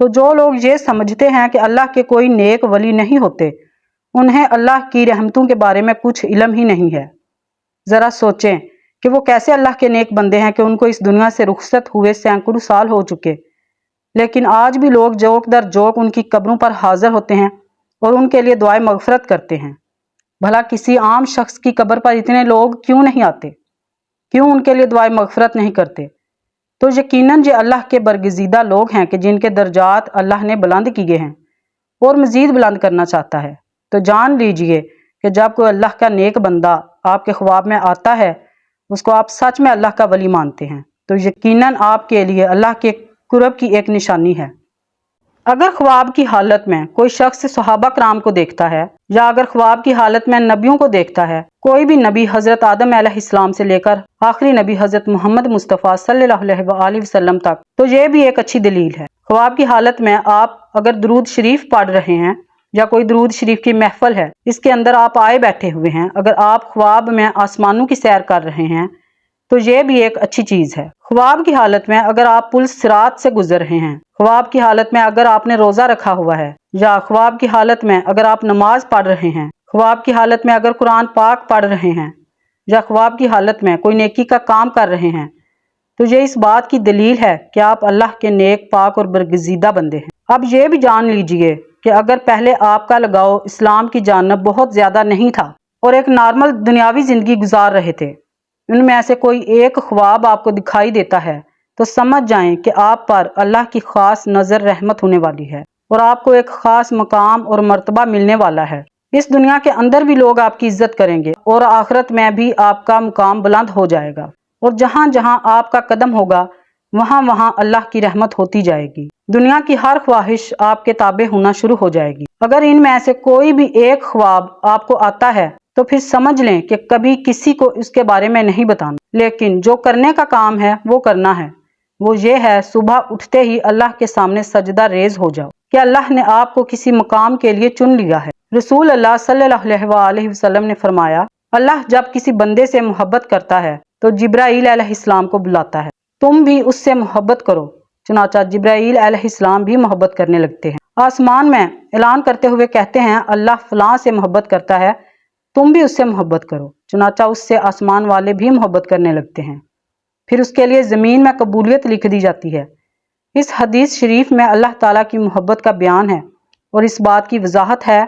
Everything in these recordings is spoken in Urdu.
تو جو لوگ یہ سمجھتے ہیں کہ اللہ کے کوئی نیک ولی نہیں ہوتے، انہیں اللہ کی رحمتوں کے بارے میں کچھ علم ہی نہیں ہے۔ ذرا سوچیں کہ وہ کیسے اللہ کے نیک بندے ہیں کہ ان کو اس دنیا سے رخصت ہوئے سینکڑوں سال ہو چکے، لیکن آج بھی لوگ جوک در جوک ان کی قبروں پر حاضر ہوتے ہیں اور ان کے لیے دعائیں مغفرت کرتے ہیں۔ بھلا کسی عام شخص کی قبر پر اتنے لوگ کیوں نہیں آتے؟ کیوں ان کے لیے دعائیں مغفرت نہیں کرتے؟ تو یقیناً یہ اللہ کے برگزیدہ لوگ ہیں کہ جن کے درجات اللہ نے بلند کیے ہیں اور مزید بلند کرنا چاہتا ہے۔ تو جان لیجئے کہ جب کوئی اللہ کا نیک بندہ آپ کے خواب میں آتا ہے، اس کو آپ سچ میں اللہ کا ولی مانتے ہیں، تو یقیناً آپ کے لیے اللہ کے قرب کی ایک نشانی ہے۔ اگر خواب کی حالت میں کوئی شخص صحابہ کرام کو دیکھتا ہے، یا اگر خواب کی حالت میں نبیوں کو دیکھتا ہے، کوئی بھی نبی حضرت آدم علیہ السلام سے لے کر آخری نبی حضرت محمد مصطفیٰ صلی اللہ علیہ وآلہ وسلم تک، تو یہ بھی ایک اچھی دلیل ہے۔ خواب کی حالت میں آپ اگر درود شریف پڑھ رہے ہیں یا کوئی درود شریف کی محفل ہے، اس کے اندر آپ آئے بیٹھے ہوئے ہیں، اگر آپ خواب میں آسمانوں کی سیر کر رہے ہیں تو یہ بھی ایک اچھی چیز ہے۔ خواب کی حالت میں اگر آپ پل صراط سے گزر رہے ہیں، خواب کی حالت میں اگر آپ نے روزہ رکھا ہوا ہے، یا خواب کی حالت میں اگر آپ نماز پڑھ رہے ہیں، خواب کی حالت میں اگر قرآن پاک پڑھ رہے ہیں، یا خواب کی حالت میں کوئی نیکی کا کام کر رہے ہیں، تو یہ اس بات کی دلیل ہے کہ آپ اللہ کے نیک پاک اور برگزیدہ بندے ہیں۔ اب یہ بھی جان لیجئے کہ اگر پہلے آپ کا لگاؤ اسلام کی جانب بہت زیادہ نہیں تھا اور ایک نارمل دنیاوی زندگی گزار رہے تھے، ان میں سے کوئی ایک خواب آپ کو دکھائی دیتا ہے، تو سمجھ جائیں کہ آپ پر اللہ کی خاص نظر رحمت ہونے والی ہے اور آپ کو ایک خاص مقام اور مرتبہ ملنے والا ہے۔ اس دنیا کے اندر بھی لوگ آپ کی عزت کریں گے اور آخرت میں بھی آپ کا مقام بلند ہو جائے گا، اور جہاں جہاں آپ کا قدم ہوگا وہاں وہاں اللہ کی رحمت ہوتی جائے گی۔ دنیا کی ہر خواہش آپ کے تابع ہونا شروع ہو جائے گی۔ اگر ان میں سے کوئی بھی ایک خواب آپ کو آتا ہے تو پھر سمجھ لیں کہ کبھی کسی کو اس کے بارے میں نہیں بتانا، لیکن جو کرنے کا کام ہے وہ کرنا ہے۔ وہ یہ ہے، صبح اٹھتے ہی اللہ کے سامنے سجدہ ریز ہو جاؤ کہ اللہ نے آپ کو کسی مقام کے لیے چن لیا ہے۔ رسول اللہ صلی اللہ علیہ وآلہ وسلم نے فرمایا، اللہ جب کسی بندے سے محبت کرتا ہے تو جبرائیل علیہ السلام کو بلاتا ہے، تم بھی اس سے محبت کرو۔ چنانچہ جبرائیل علیہ السلام بھی محبت کرنے لگتے ہیں، آسمان میں اعلان کرتے ہوئے کہتے ہیں، اللہ فلاں سے محبت کرتا ہے، تم بھی اس سے محبت کرو۔ چنانچہ اس سے آسمان والے بھی محبت کرنے لگتے ہیں، پھر اس کے لیے زمین میں قبولیت لکھ دی جاتی ہے۔ اس حدیث شریف میں اللہ تعالیٰ کی محبت کا بیان ہے اور اس بات کی وضاحت ہے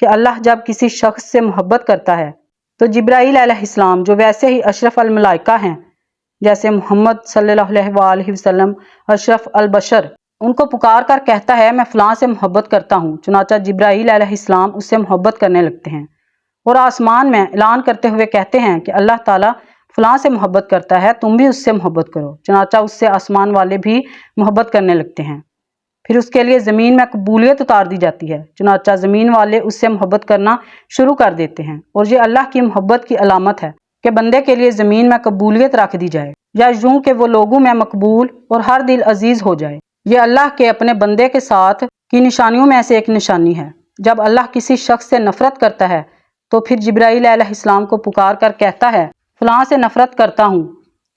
کہ اللہ جب کسی شخص سے محبت کرتا ہے تو جبرائیل علیہ السلام، جو ویسے ہی اشرف الملائکہ ہیں، جیسے محمد صلی اللہ علیہ وآلہ وسلم اشرف البشر، ان کو پکار کر کہتا ہے، میں فلاں سے محبت کرتا ہوں۔ چنانچہ جبرائیل علیہ السلام اس سے محبت کرنے لگتے ہیں اور آسمان میں اعلان کرتے ہوئے کہتے ہیں کہ اللہ تعالیٰ فلاں سے محبت کرتا ہے، تم بھی اس سے محبت کرو۔ چنانچہ اس سے آسمان والے بھی محبت کرنے لگتے ہیں، پھر اس کے لیے زمین میں قبولیت اتار دی جاتی ہے۔ چنانچہ زمین والے اس سے محبت کرنا شروع کر دیتے ہیں، اور یہ اللہ کی محبت کی علامت ہے کہ بندے کے لیے زمین میں قبولیت رکھ دی جائے، یا یوں کہ وہ لوگوں میں مقبول اور ہر دل عزیز ہو جائے۔ یہ اللہ کے اپنے بندے کے ساتھ کی نشانیوں میں سے ایک نشانی ہے۔ جب اللہ کسی شخص سے نفرت کرتا ہے تو پھر جبرائیل علیہ السلام کو پکار کر کہتا ہے، فلاں سے نفرت کرتا ہوں،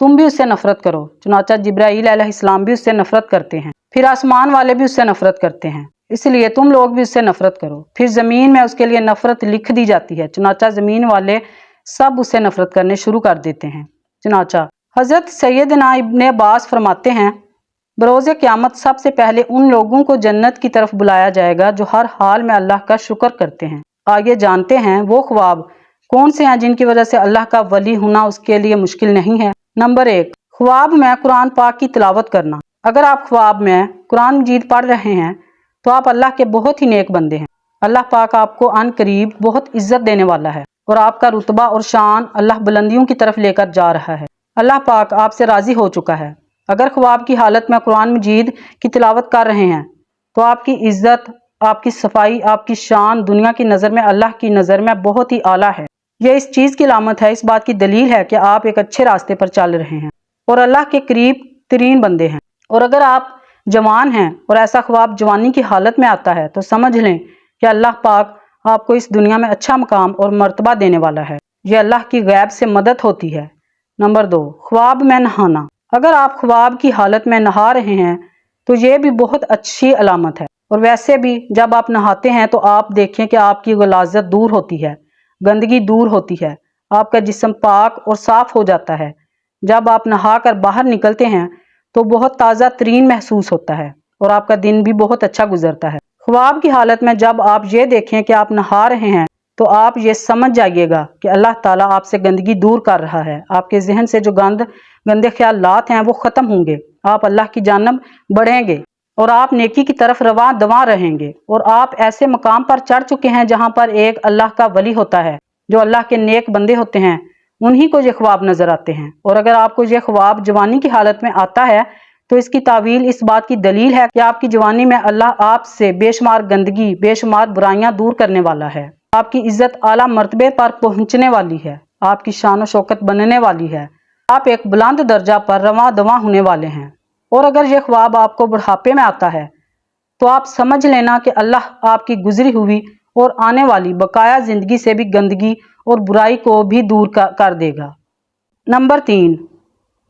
تم بھی اس سے نفرت کرو۔ چنانچہ جبرائیل علیہ السلام بھی اس سے نفرت کرتے ہیں، پھر آسمان والے بھی اس سے نفرت کرتے ہیں، اس لیے تم لوگ بھی اس سے نفرت کرو۔ پھر زمین میں اس کے لیے نفرت لکھ دی جاتی ہے، چنانچہ زمین والے سب اس سے نفرت کرنے شروع کر دیتے ہیں۔ چنانچہ حضرت سیدنا ابن عباس فرماتے ہیں، بروز قیامت سب سے پہلے ان لوگوں کو جنت کی طرف بلایا جائے گا جو ہر حال میں اللہ کا شکر کرتے ہیں۔ آگے جانتے ہیں وہ خواب کون سے ہیں جن کی وجہ سے اللہ کا ولی ہونا اس کے لیے مشکل نہیں ہے۔ نمبر 1، خواب میں قرآن پاک کی تلاوت کرنا۔ اگر آپ خواب میں قرآن مجید پڑھ رہے ہیں تو آپ اللہ کے بہت ہی نیک بندے ہیں۔ اللہ پاک آپ کو عن قریب بہت عزت دینے والا ہے اور آپ کا رتبہ اور شان اللہ بلندیوں کی طرف لے کر جا رہا ہے۔ اللہ پاک آپ سے راضی ہو چکا ہے۔ اگر خواب کی حالت میں قرآن مجید کی تلاوت کر رہے ہیں تو آپ کی عزت، آپ کی صفائی، آپ کی شان دنیا کی نظر میں اللہ کی نظر میں بہت ہی اعلیٰ ہے۔ یہ اس چیز کی علامت ہے، اس بات کی دلیل ہے کہ آپ ایک اچھے راستے پر چل رہے ہیں اور اللہ کے قریب ترین بندے ہیں۔ اور اگر آپ جوان ہیں اور ایسا خواب جوانی کی حالت میں آتا ہے تو سمجھ لیں کہ اللہ پاک آپ کو اس دنیا میں اچھا مقام اور مرتبہ دینے والا ہے۔ یہ اللہ کی غیب سے مدد ہوتی ہے۔ نمبر 2، خواب میں نہانا۔ اگر آپ خواب کی حالت میں نہا رہے ہیں تو یہ بھی بہت اچھی علامت ہے۔ اور ویسے بھی جب آپ نہاتے ہیں تو آپ دیکھیں کہ آپ کی غلاظت دور ہوتی ہے، گندگی دور ہوتی ہے، آپ کا جسم پاک اور صاف ہو جاتا ہے۔ جب آپ نہا کر باہر نکلتے ہیں تو بہت تازہ ترین محسوس ہوتا ہے اور آپ کا دن بھی بہت اچھا گزرتا ہے۔ خواب کی حالت میں جب آپ یہ دیکھیں کہ آپ نہا رہے ہیں تو آپ یہ سمجھ جائیے گا کہ اللہ تعالیٰ آپ سے گندگی دور کر رہا ہے، آپ کے ذہن سے جو گندے خیالات ہیں وہ ختم ہوں گے، آپ اللہ کی جانب بڑھیں گے اور آپ نیکی کی طرف رواں دواں رہیں گے، اور آپ ایسے مقام پر چڑھ چکے ہیں جہاں پر ایک اللہ کا ولی ہوتا ہے، جو اللہ کے نیک بندے ہوتے ہیں، انہی کو یہ خواب نظر آتے ہیں۔ اور اگر آپ کو یہ خواب جوانی کی حالت میں آتا ہے تو اس کی تعویل اس بات کی دلیل ہے کہ آپ کی جوانی میں اللہ آپ سے بے شمار گندگی، بے شمار برائیاں دور کرنے والا ہے، آپ کی عزت اعلیٰ مرتبے پر پہنچنے والی ہے، آپ کی شان و شوکت بننے والی ہے، آپ ایک بلند درجہ پر رواں دواں ہونے والے ہیں۔ اور اگر یہ خواب آپ کو بڑھاپے میں آتا ہے تو آپ سمجھ لینا کہ اللہ آپ کی گزری ہوئی اور آنے والی بقایا زندگی سے بھی گندگی اور برائی کو بھی دور کر دے گا۔ نمبر 3،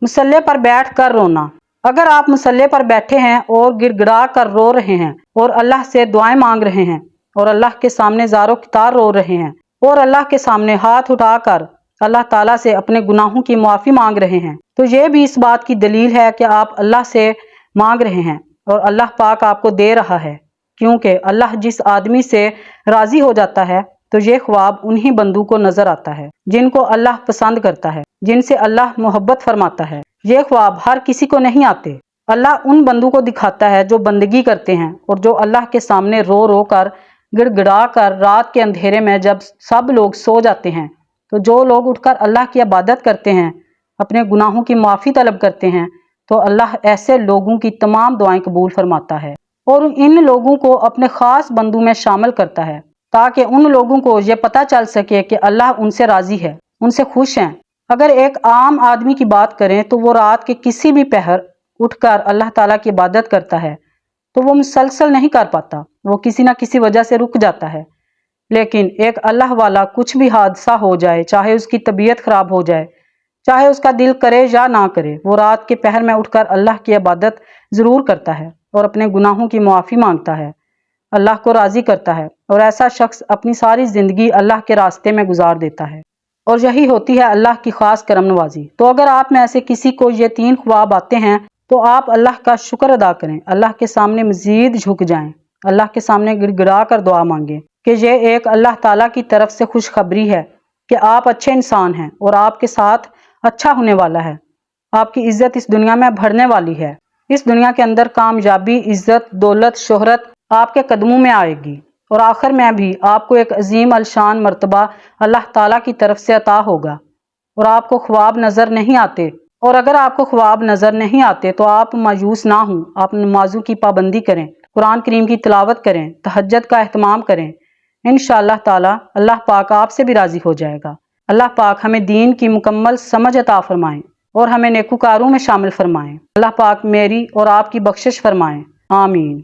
مصلے پر بیٹھ کر رونا۔ اگر آپ مصلے پر بیٹھے ہیں اور گڑ گڑا کر رو رہے ہیں اور اللہ سے دعائیں مانگ رہے ہیں اور اللہ کے سامنے زار و کتار رو رہے ہیں اور اللہ کے سامنے ہاتھ اٹھا کر اللہ تعالیٰ سے اپنے گناہوں کی معافی مانگ رہے ہیں، تو یہ بھی اس بات کی دلیل ہے کہ آپ اللہ سے مانگ رہے ہیں اور اللہ پاک آپ کو دے رہا ہے، کیونکہ اللہ جس آدمی سے راضی ہو جاتا ہے تو یہ خواب انہی بندوں کو نظر آتا ہے جن کو اللہ پسند کرتا ہے، جن سے اللہ محبت فرماتا ہے۔ یہ خواب ہر کسی کو نہیں آتے، اللہ ان بندوں کو دکھاتا ہے جو بندگی کرتے ہیں اور جو اللہ کے سامنے رو رو کر گڑ گڑا کر رات کے اندھیرے میں جب سب لوگ سو جاتے ہیں تو جو لوگ اٹھ کر اللہ کی عبادت کرتے ہیں، اپنے گناہوں کی معافی طلب کرتے ہیں، تو اللہ ایسے لوگوں کی تمام دعائیں قبول فرماتا ہے اور ان لوگوں کو اپنے خاص بندوں میں شامل کرتا ہے تاکہ ان لوگوں کو یہ پتہ چل سکے کہ اللہ ان سے راضی ہے، ان سے خوش ہیں۔ اگر ایک عام آدمی کی بات کریں تو وہ رات کے کسی بھی پہر اٹھ کر اللہ تعالیٰ کی عبادت کرتا ہے تو وہ مسلسل نہیں کر پاتا، وہ کسی نہ کسی وجہ سے رک جاتا ہے۔ لیکن ایک اللہ والا کچھ بھی حادثہ ہو جائے، چاہے اس کی طبیعت خراب ہو جائے، چاہے اس کا دل کرے یا نہ کرے، وہ رات کے پہر میں اٹھ کر اللہ کی عبادت ضرور کرتا ہے اور اپنے گناہوں کی معافی مانگتا ہے، اللہ کو راضی کرتا ہے، اور ایسا شخص اپنی ساری زندگی اللہ کے راستے میں گزار دیتا ہے، اور یہی ہوتی ہے اللہ کی خاص کرم نوازی۔ تو اگر آپ میں سے کسی کو یہ 3 خواب آتے ہیں تو آپ اللہ کا شکر ادا کریں، اللہ کے سامنے مزید جھک جائیں، اللہ کے سامنے گڑ گڑا کر دعا مانگیں کہ یہ ایک اللہ تعالیٰ کی طرف سے خوشخبری ہے کہ آپ اچھے انسان ہیں اور آپ کے ساتھ اچھا ہونے والا ہے، آپ کی عزت اس دنیا میں بڑھنے والی ہے، اس دنیا کے اندر کامیابی، عزت، دولت، شہرت آپ کے قدموں میں آئے گی، اور آخر میں بھی آپ کو ایک عظیم الشان مرتبہ اللہ تعالیٰ کی طرف سے عطا ہوگا۔ اور آپ کو خواب نظر نہیں آتے، اور اگر آپ کو خواب نظر نہیں آتے تو آپ مایوس نہ ہوں، آپ نمازوں کی پابندی کریں، قرآن کریم کی تلاوت کریں، تہجد کا اہتمام کریں، انشاءاللہ تعالی اللہ پاک آپ سے بھی راضی ہو جائے گا۔ اللہ پاک ہمیں دین کی مکمل سمجھ عطا فرمائیں اور ہمیں نیکوکاروں میں شامل فرمائیں۔ اللہ پاک میری اور آپ کی بخشش فرمائیں، آمین۔